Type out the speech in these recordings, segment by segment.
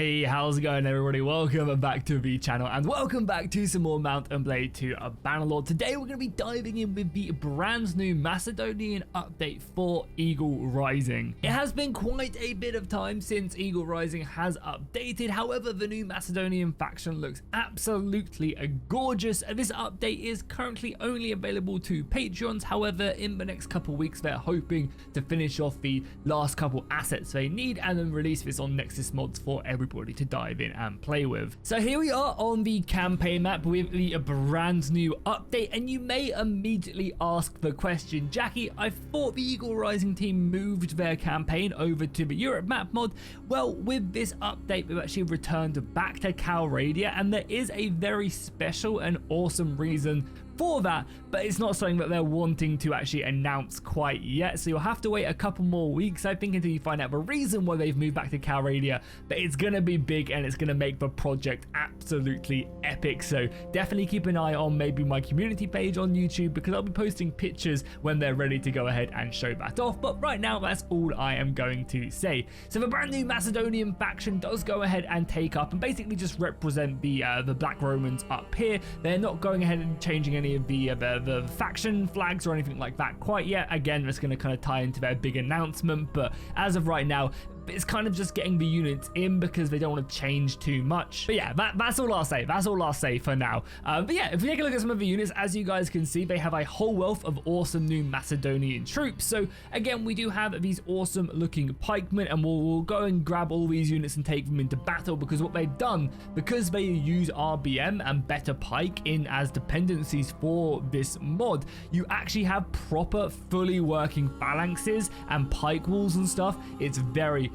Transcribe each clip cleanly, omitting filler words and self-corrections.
Hey, how's it going everybody? Welcome back to the channel and welcome back to some more Mount and Blade 2 Bannerlord. Today we're going to be diving in with the brand new Macedonian update for Eagle Rising. It has been quite a bit of time since Eagle Rising has updated, however the new Macedonian faction looks absolutely gorgeous. This update is currently only available to Patreons, however in the next couple weeks they're hoping to finish off the last couple assets they need and then release this on Nexus mods for everybody to dive in and play with. So here we are on the campaign map with the brand new update, and you may immediately ask the question, Jackie, I thought the Eagle Rising team moved their campaign over to the Europe map mod. Well, with this update we've actually returned back to Calradia, and there is a very special and awesome reason for that, but it's not something that they're wanting to actually announce quite yet, so you'll have to wait a couple more weeks, I think, until you find out the reason why they've moved back to Calradia. But it's going to be big and it's going to make the project absolutely epic, so definitely keep an eye on maybe my community page on YouTube, because I'll be posting pictures when they're ready to go ahead and show that off. But right now that's all I am going to say. So the brand new Macedonian faction does go ahead and take up and basically just represent the Black Romans up here. They're not going ahead and changing any of the faction flags or anything like that quite yet. Again, it's going to kind of tie into their big announcement, but as of right now it's kind of just getting the units in because they don't want to change too much. But yeah, that's all I'll say. That's all I'll say for now. But yeah, if we take a look at some of the units, as you guys can see, they have a whole wealth of awesome new Macedonian troops. So again, we do have these awesome looking pikemen, and we'll go and grab all these units and take them into battle, because what they've done, because they use RBM and better pike in as dependencies for this mod, you actually have proper fully working phalanxes and pike walls and stuff. It's very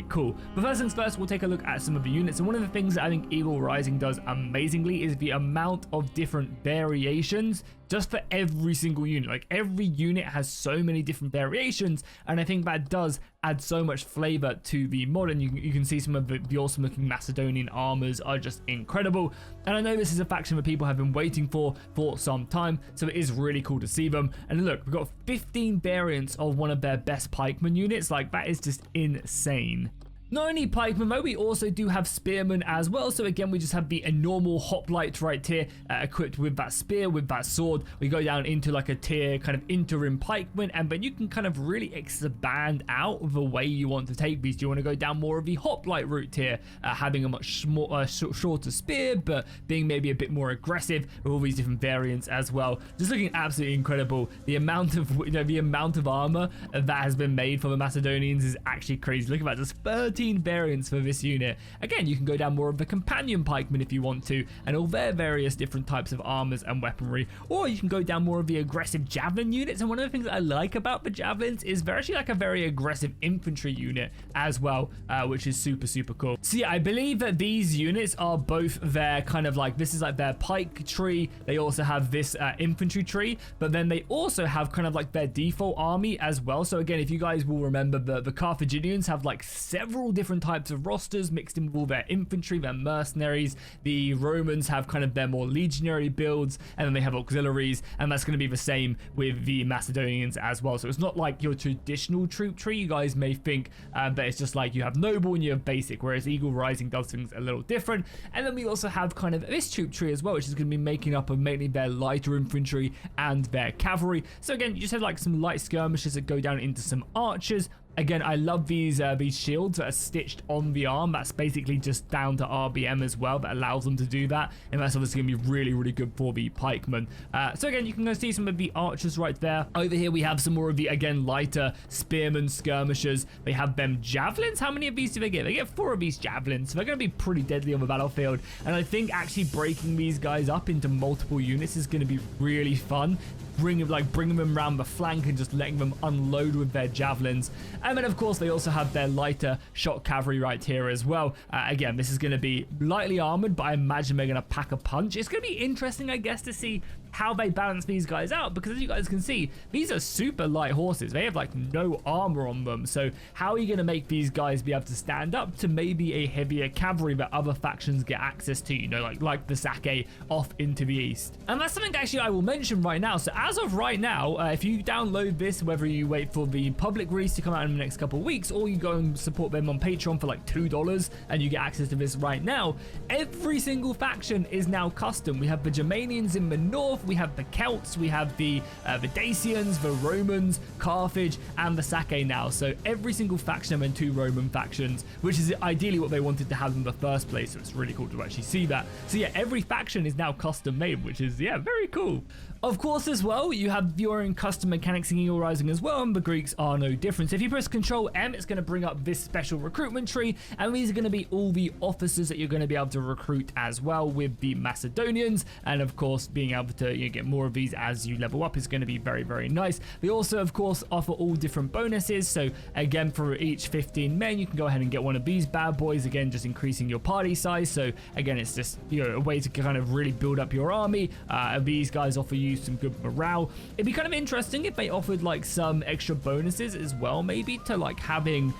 cool. But first things first, we'll take a look at some of the units, and one of the things that I think Eagle Rising does amazingly is the amount of different variations just for every single unit. Like, every unit has so many different variations, and I think that does add so much flavor to the mod. And you can see some of the awesome looking Macedonian armors are just incredible, and I know this is a faction that people have been waiting for some time, so it is really cool to see them. And look, we've got 15 variants of one of their best pikeman units. Like, that is just insane. Not only pikemen though, we also do have spearmen as well. So again, we just have the normal hoplite right here, equipped with that spear, with that sword. We go down into like a tier kind of interim pikeman, and then you can kind of really expand out the way you want to take these. Do you want to go down more of the hoplite route here, having a much shorter spear, but being maybe a bit more aggressive with all these different variants as well. Just looking absolutely incredible. The amount of armor that has been made for the Macedonians is actually crazy. Look at that, just 13 variants for this unit. Again, you can go down more of the companion pikemen if you want to, and all their various different types of armors and weaponry, or you can go down more of the aggressive javelin units. And one of the things that I like about the javelins is they're actually like a very aggressive infantry unit as well, which is super cool. So yeah, I believe that these units are both their kind of like, this is like their pike tree. They also have this infantry tree, but then they also have kind of like their default army as well. So again, if you guys will remember, the Carthaginians have like several different types of rosters mixed in with all their infantry, their mercenaries. The Romans have kind of their more legionary builds, and then they have auxiliaries, and that's going to be the same with the Macedonians as well. So it's not like your traditional troop tree you guys may think, but it's just like you have noble and you have basic, whereas Eagle Rising does things a little different. And then we also have kind of this troop tree as well, which is going to be making up of mainly their lighter infantry and their cavalry. So again, you just have like some light skirmishers that go down into some archers. Again, I love these shields that are stitched on the arm. That's basically just down to RBM as well, that allows them to do that, and that's obviously going to be really good for the pikemen. So again, you can see some of the archers right there. Over here we have some more of the, again, lighter spearmen, skirmishers. They have them javelins. How many of these do they get? They get 4 of these javelins, so they're going to be pretty deadly on the battlefield. And I think actually breaking these guys up into multiple units is going to be really fun. Bringing them around the flank and just letting them unload with their javelins. And then of course they also have their lighter shot cavalry right here as well. Again, this is going to be lightly armored, but I imagine they're going to pack a punch. It's going to be interesting, I guess, to see how they balance these guys out, because as you guys can see, these are super light horses. They have like no armor on them. So how are you going to make these guys be able to stand up to maybe a heavier cavalry that other factions get access to, you know, like the Sake off into the east? And that's something actually I will mention right now. So as of right now, if you download this, whether you wait for the public release to come out in the next couple of weeks, or you go and support them on Patreon for like $2 and you get access to this right now, every single faction is now custom. We have the Germanians in the north, we have the Celts, we have the Dacians, the Romans, Carthage, and the Sake now. So every single faction and 2 Roman factions, which is ideally what they wanted to have in the first place. So it's really cool to actually see that. So yeah, every faction is now custom made, which is, yeah, very cool. Of course, as well, you have your own custom mechanics in Eagle Rising as well, and the Greeks are no different. So if you press Control M, it's going to bring up this special recruitment tree, and these are going to be all the officers that you're going to be able to recruit as well with the Macedonians, and of course, being able to get more of these as you level up is going to be very, very nice. They also, of course, offer all different bonuses. So again, for each 15 men, you can go ahead and get one of these bad boys, again, just increasing your party size. So again, it's just a way to kind of really build up your army. These guys offer you some good morale. It'd be kind of interesting if they offered like some extra bonuses as well, maybe to like having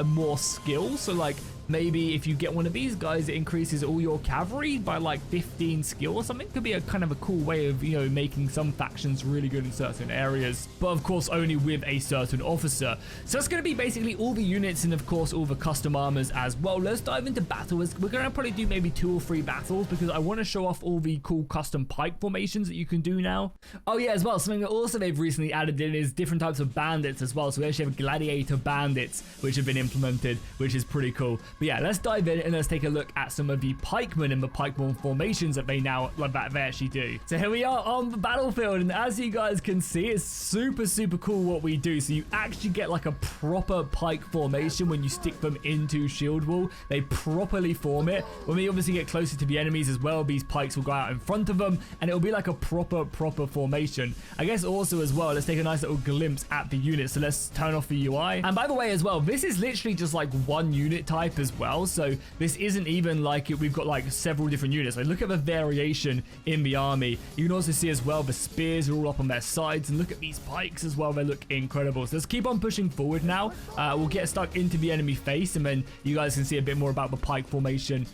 more skill. So like maybe if you get one of these guys, it increases all your cavalry by like 15 skill or something. Could be a kind of a cool way of, making some factions really good in certain areas, but of course only with a certain officer. So that's going to be basically all the units and of course all the custom armors as well. Let's dive into battles. We're going to probably do maybe 2 or 3 battles because I want to show off all the cool custom pike formations that you can do now. Oh yeah, as well, something that also they've recently added in is different types of bandits as well. So we actually have gladiator bandits which have been implemented, which is pretty cool. But yeah, let's dive in and let's take a look at some of the pikemen and the pikemen formations that they actually do. So here we are on the battlefield, and as you guys can see, it's super, super cool what we do. So you actually get like a proper pike formation when you stick them into shield wall. They properly form it. When we obviously get closer to the enemies as well, these pikes will go out in front of them, and it'll be like a proper formation. I guess also as well, let's take a nice little glimpse at the unit. So let's turn off the UI. And by the way as well, this is literally just like one unit type as well. So this isn't even like we've got like several different units. Like look at the variation in the army. You can also see as well the spears are all up on their sides, and look at these pikes as well. They look incredible. So let's keep on pushing forward now. We'll get stuck into the enemy face, and then you guys can see a bit more about the pike formation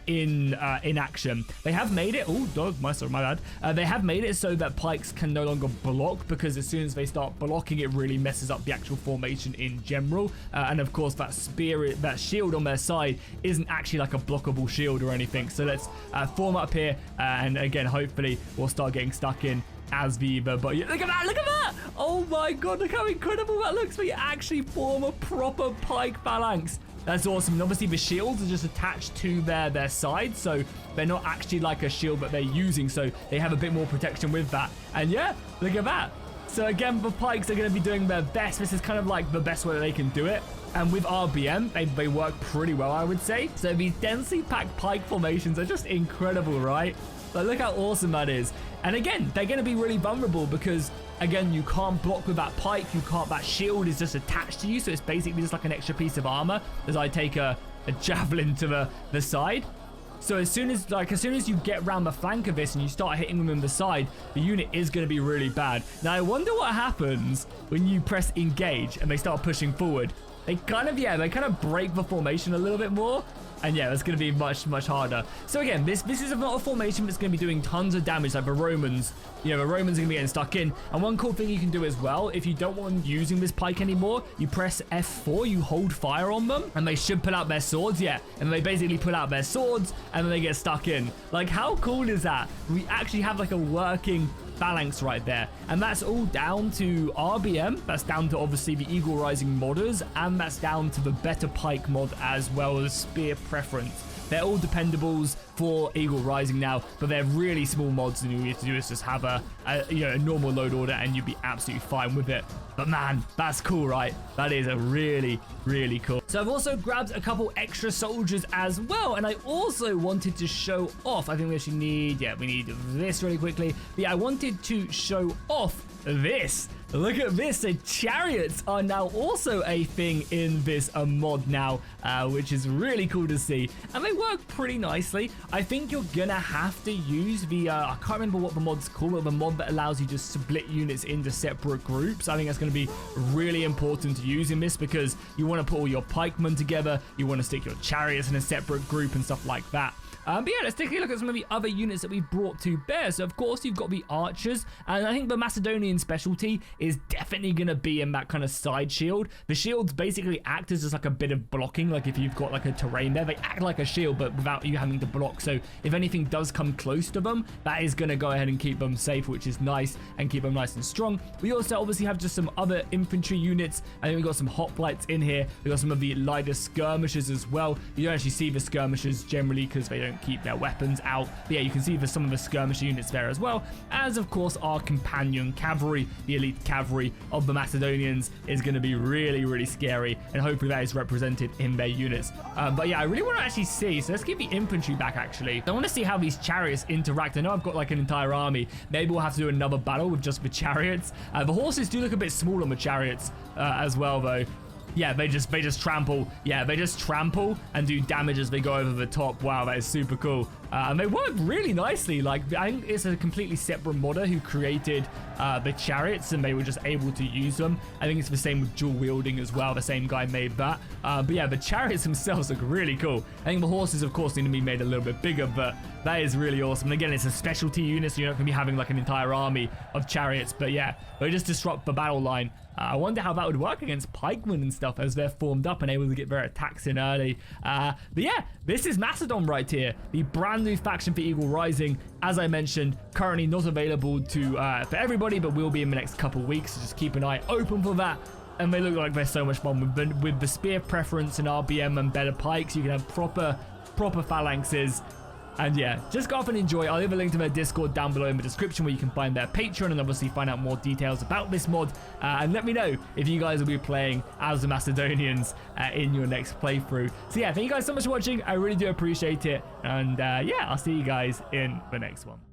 in action. They have made it, oh dog, my bad. They have made it so that pikes can no longer block, because as soon as they start blocking, it really messes up the actual formation in general. And of course that spear, that shield on their side isn't actually like a blockable shield or anything. So let's form up here, and again hopefully we'll start getting stuck in as the but look at that, look at that. Oh my god, look how incredible that looks. We actually form a proper pike phalanx. That's awesome. And obviously the shields are just attached to their side, so they're not actually like a shield that they're using, so they have a bit more protection with that. And yeah, look at that. So again, the pikes are going to be doing their best. This is kind of like the best way that they can do it. And with RBM, they work pretty well, I would say. So these densely packed pike formations are just incredible, right? But look how awesome that is. And again, they're going to be really vulnerable because, again, you can't block with that pike. That shield is just attached to you. So it's basically just like an extra piece of armor as I take a javelin to the side. So as soon as you get around the flank of this and you start hitting them on the side, the unit is going to be really bad. Now, I wonder what happens when you press engage and they start pushing forward. They kind of break the formation a little bit more. And yeah, it's going to be much, much harder. So again, this is not a formation that's going to be doing tons of damage like the Romans. The Romans are going to be getting stuck in. And one cool thing you can do as well, if you don't want using this pike anymore, you press F4, you hold fire on them, and they should pull out their swords, yeah. And they basically pull out their swords, and then they get stuck in. Like, how cool is that? We actually have like a working phalanx right there, and that's all down to RBM. That's down to obviously the Eagle Rising modders, and that's down to the better pike mod as well as spear preference. They're all dependables for Eagle Rising now, but they're really small mods, and all you have to do is just have a normal load order, and you'll be absolutely fine with it. But man, that's cool, right? That is a really, really cool. So I've also grabbed a couple extra soldiers as well, and I also wanted to show off. I think we actually need, we need this really quickly. But yeah, I wanted to show off this. Look at this. So chariots are now also a thing in this mod now, which is really cool to see. And they work pretty nicely. I think you're going to have to use the, I can't remember what the mod's called, but the mod that allows you to split units into separate groups. I think that's going to be really important to use in this because you want to put all your pikemen together. You want to stick your chariots in a separate group and stuff like that. But yeah, let's take a look at some of the other units that we've brought to bear. So of course you've got the archers, and I think the Macedonian specialty is definitely going to be in that kind of side shield. The shields basically act as just like a bit of blocking, like if you've got like a terrain there, they act like a shield but without you having to block. So if anything does come close to them, that is going to go ahead and keep them safe, which is nice, and keep them nice and strong. We also obviously have just some other infantry units. I think we've got some hoplites in here. We've got some of the lighter skirmishers as well. You don't actually see the skirmishers generally because they don't keep their weapons out. But yeah, you can see some of the skirmisher units there as well, as of course our companion cavalry, the elite cavalry of the Macedonians, is going to be really, really scary, and hopefully that is represented in their units. But yeah, I really want to actually see, so let's get the infantry back actually. I want to see how these chariots interact. I know I've got like an entire army. Maybe we'll have to do another battle with just the chariots. The horses do look a bit small on the chariots as well though. Yeah, they just trample. Yeah, they just trample and do damage as they go over the top. Wow, that is super cool. And they work really nicely. Like, I think it's a completely separate modder who created the chariots, and they were just able to use them. I think it's the same with dual wielding as well. The same guy made that. But yeah, the chariots themselves look really cool. I think the horses, of course, need to be made a little bit bigger, but that is really awesome. And again, it's a specialty unit, so you're not going to be having like an entire army of chariots. But yeah, they just disrupt the battle line. I wonder how that would work against pikemen and stuff as they're formed up and able to get their attacks in early. But yeah, this is Macedon right here, the brand new faction for Eagle Rising. As I mentioned, currently not available to for everybody, but will be in the next couple weeks. So just keep an eye open for that. And they look like they're so much fun with the spear preference and RBM and better pikes. You can have proper phalanxes. And yeah, just go off and enjoy. I'll leave a link to their Discord down below in the description where you can find their Patreon and obviously find out more details about this mod. And let me know if you guys will be playing as the Macedonians in your next playthrough. So yeah, thank you guys so much for watching. I really do appreciate it. And yeah, I'll see you guys in the next one.